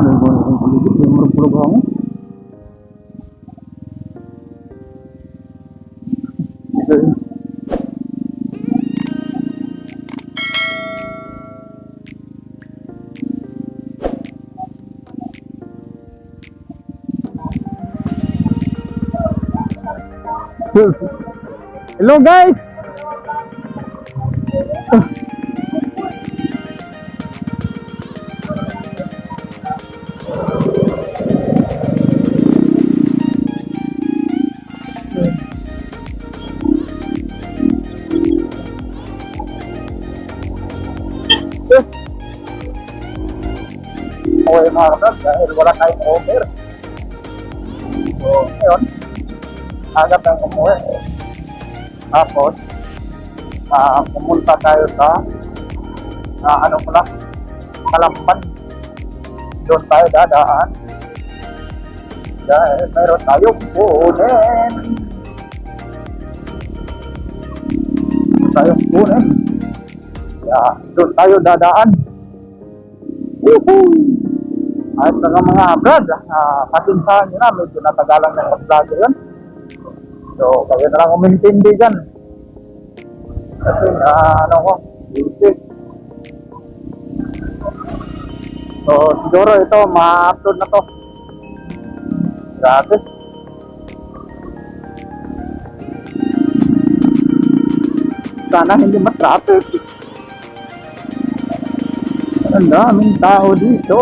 nagkuhan ko legit, may marupulog ako. Okay. Hello guys! Okay mga kapag, dahil wala tayong over. So, ngayon, agad tayong umuwi. Tapos, pumunta tayo sa ano pala, Kalampan. Doon tayo dadaan. Dahil mayroon tayong kunin. Doon tayo dadaan. Woohoo! At mga brad, pasinsahan nyo na, medyo natagalan ng mag-vlogger yun. So, kayo na lang umintindi dyan. Kasi, ano ko, busy. So, siguro ito, ma-upload na to. Grabe. Sana hindi ma-traffic. Ang daming tao dito.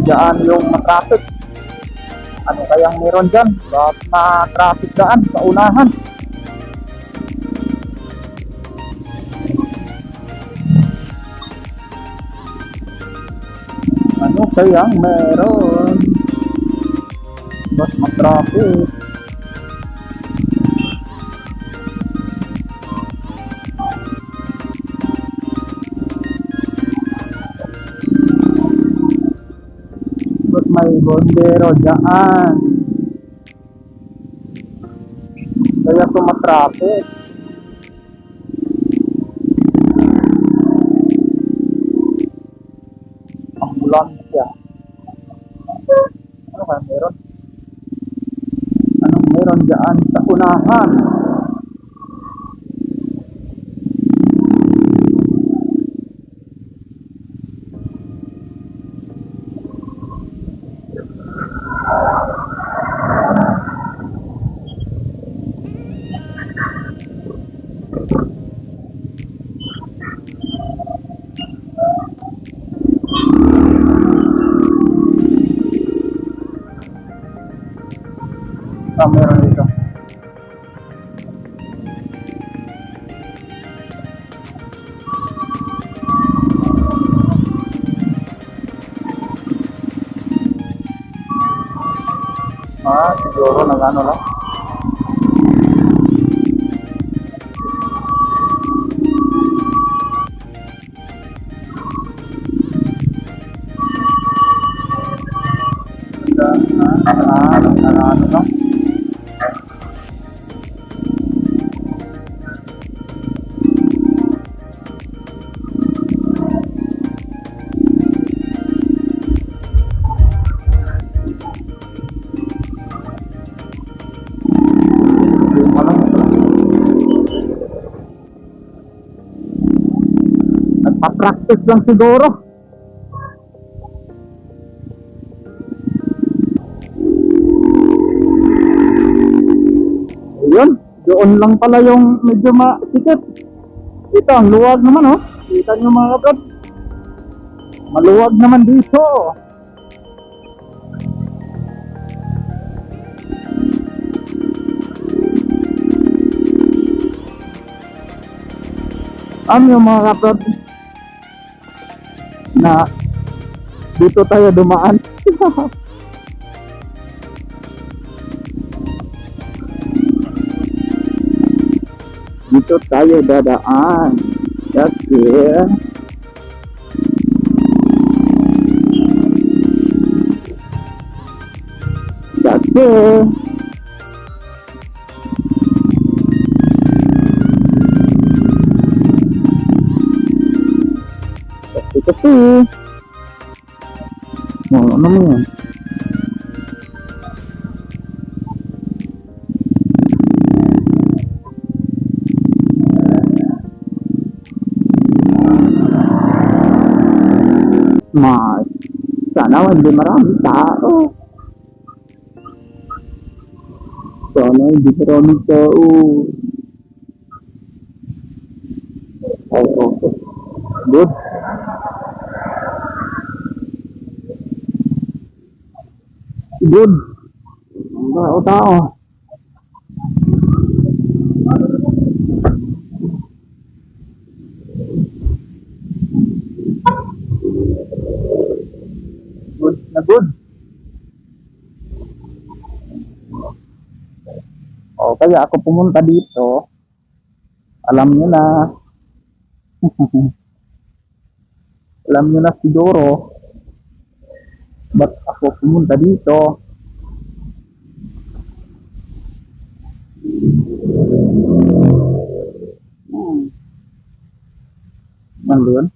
Diyan yung ma-traffic. Ano kayang meron dyan? Bakit ma-traffic daan sa unahan? Ano kayang meron? Bakit ma-traffic? May bondero dyan. Kaya tumatraffic. Ambulansya. Ano kaya meron? Anong meron dyan sa unahan? Meron dito. Siguro nag-ano lang. Ano lang. Nagpa-practice lang siguro. Ayun, doon lang pala yung medyo masikip. Ito, ang luwag naman, oh. Kita nyo mga kapatid. Maluwag naman dito. Ano yung mga kapatid na dito tayo dumaan. Dito tayo dadaan kasi Ano naman yan? Mas, sana hindi maraming tao. Sana hindi maraming tao. Ay, okay. Good. Good. Ang tao. Good na good. O, kaya ako pumunta dito. Alam nyo na. Alam nyo na siguro. Ba't ako pumunta dito? Ano yun?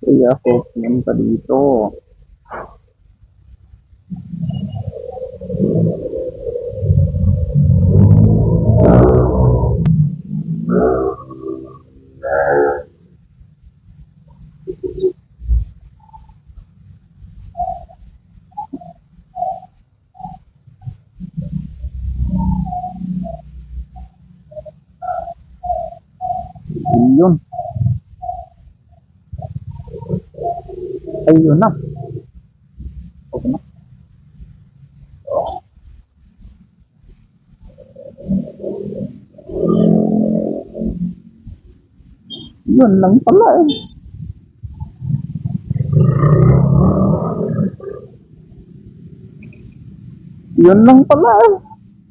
Kaya ako pumunta dito. Yun. Ayun na. Okay na. Yun lang pala eh. Yun lang pala eh.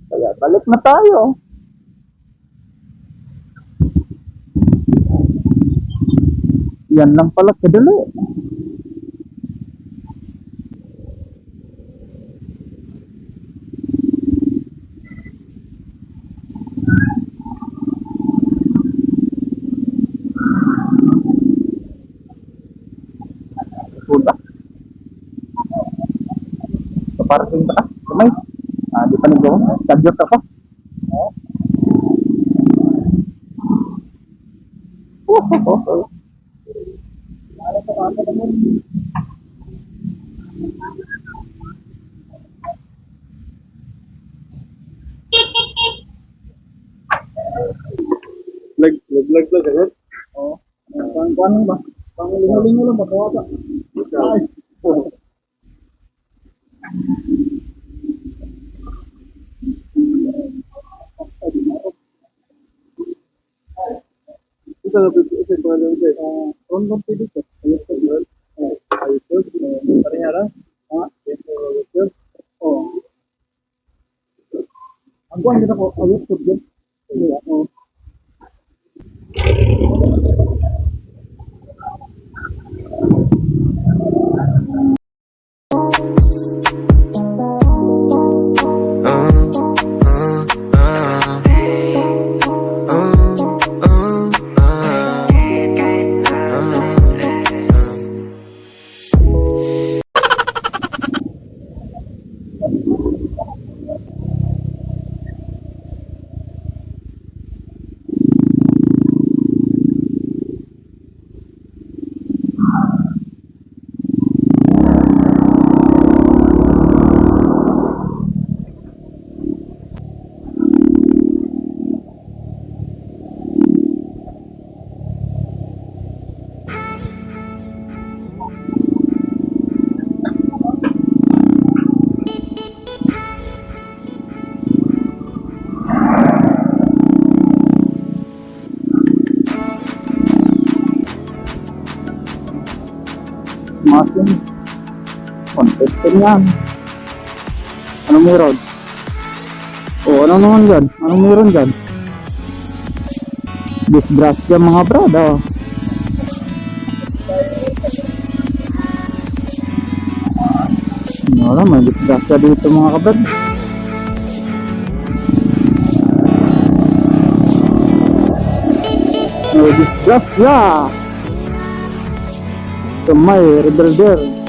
Kaya balik na tayo. Yan lang pala kadali. Puta. Kaparating ka. Kamay. Di pa nagawa. Tadyot ako. Oh. Lag agad? Oo. Pang ba? Pang lingo-lingo lang ba? Kawata. Ay. Ito na pwede isa ko lang ito. Rondon pwede ito. Ayos ko yun. Ayos ko. Parehara? Ayos ko. Oo. Ang buwan nito ko, ayos ko yun. Oo. Masin. Kontes yan. Ano meron? O, ano naman dyan? Anong meron dyan? Disgrasya mga brad, oh. Wala, may disgrasya dito mga kabrad. May disgrasya sa may rebuilder.